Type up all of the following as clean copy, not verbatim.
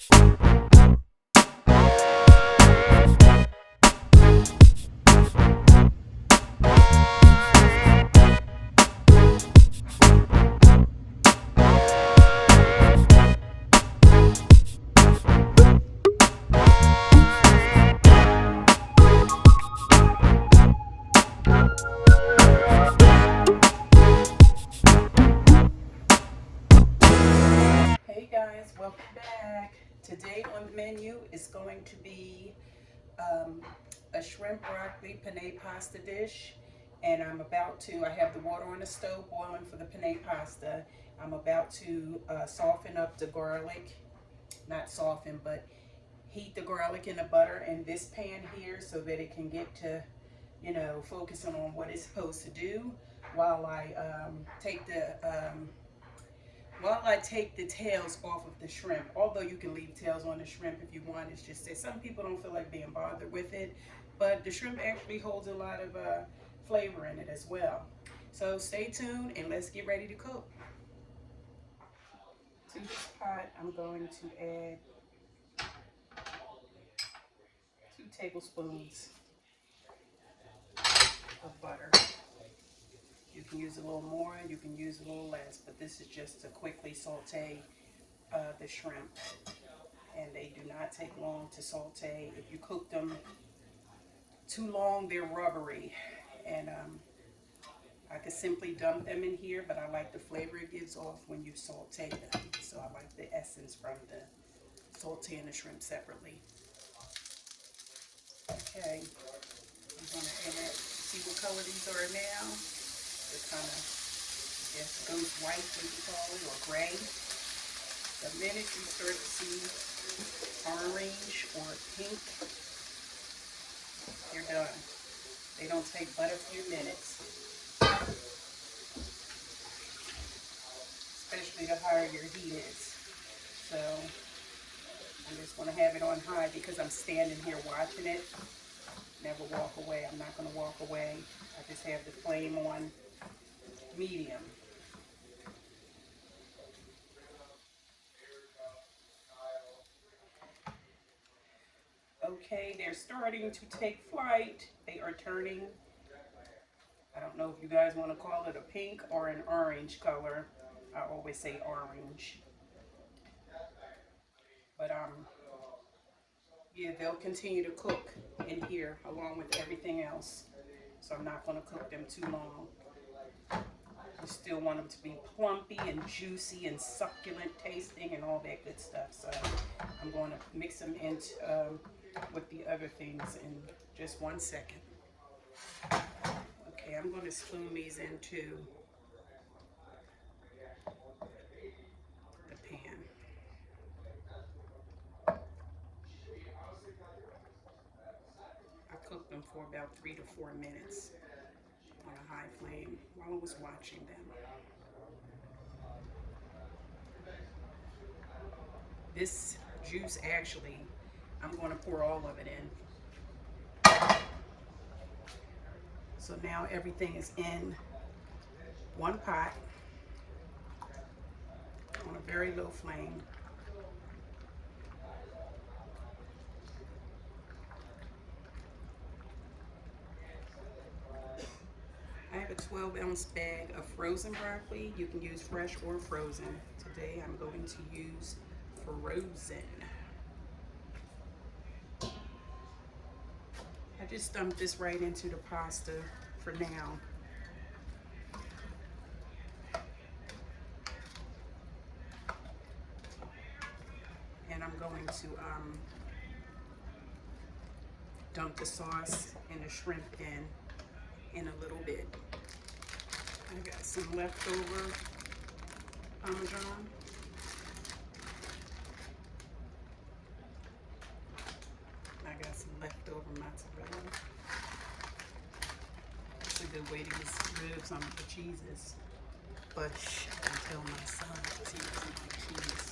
Hey guys, welcome back. Today on the menu is going to be um, a shrimp broccoli penne pasta dish. And I have the water on the stove boiling for the penne pasta. I'm about to soften up the garlic, not soften, but heat the garlic in the butter in this pan here so that it can get to, focusing on what it's supposed to do while I take the tails off of the shrimp. Although you can leave tails on the shrimp if you want. It's just that some people don't feel like being bothered with it. But the shrimp actually holds a lot of flavor in it as well. So stay tuned and let's get ready to cook. To this pot, I'm going to add 2 tablespoons of butter. You can use a little more, you can use a little less, but this is just to quickly saute the shrimp. And they do not take long to saute. If you cook them too long, they're rubbery. And I could simply dump them in here, but I like the flavor it gives off when you saute them. So I like the essence from the sauteing the shrimp separately. Okay, I'm gonna add, see what color these are now. They're kind of, I guess, ghost white, what you call it, or gray. The minute you start to see orange or pink, you're done. They don't take but a few minutes, especially the higher your heat is. So I'm just going to have it on high because I'm standing here watching it. Never walk away. I'm not going to walk away. I just have the flame on medium. Okay, they're starting to take flight. They are turning, I don't know if you guys want to call it a pink or an orange color. I always say orange. But yeah, they'll continue to cook in here along with everything else. So I'm not going to cook them too long. I still want them to be plumpy and juicy and succulent tasting and all that good stuff. So I'm going to mix them into with the other things in just 1 second. Okay, I'm going to spoon these into the pan. I cooked them for about 3 to 4 minutes on a high flame while I was watching them. This juice actually, I'm going to pour all of it in. So now everything is in one pot on a very low flame. I have a 12-ounce bag of frozen broccoli. You can use fresh or frozen. Today I'm going to use frozen. I just dumped this right into the pasta for now. And I'm going to dump the sauce and the shrimp in a little bit. I got some leftover parmesan. I got some leftover mozzarella. That's a good way to get rid of some of the cheeses. But I can tell my son because he doesn't like cheese.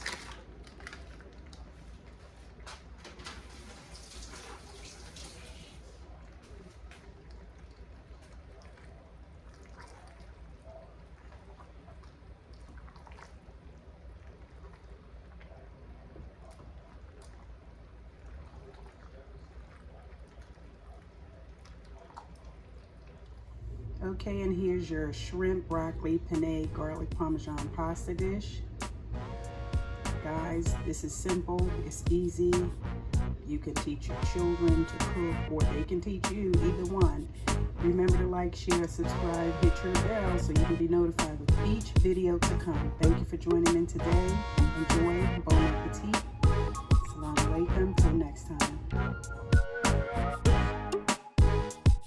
Okay, and here's your shrimp, broccoli, penne, garlic parmesan pasta dish. Guys, this is simple, it's easy. You can teach your children to cook, or they can teach you, either one. Remember to like, share, subscribe, hit your bell so you can be notified with each video to come. Thank you for joining in today. Enjoy. Bon appetit. Assalamu alaikum. Till next time.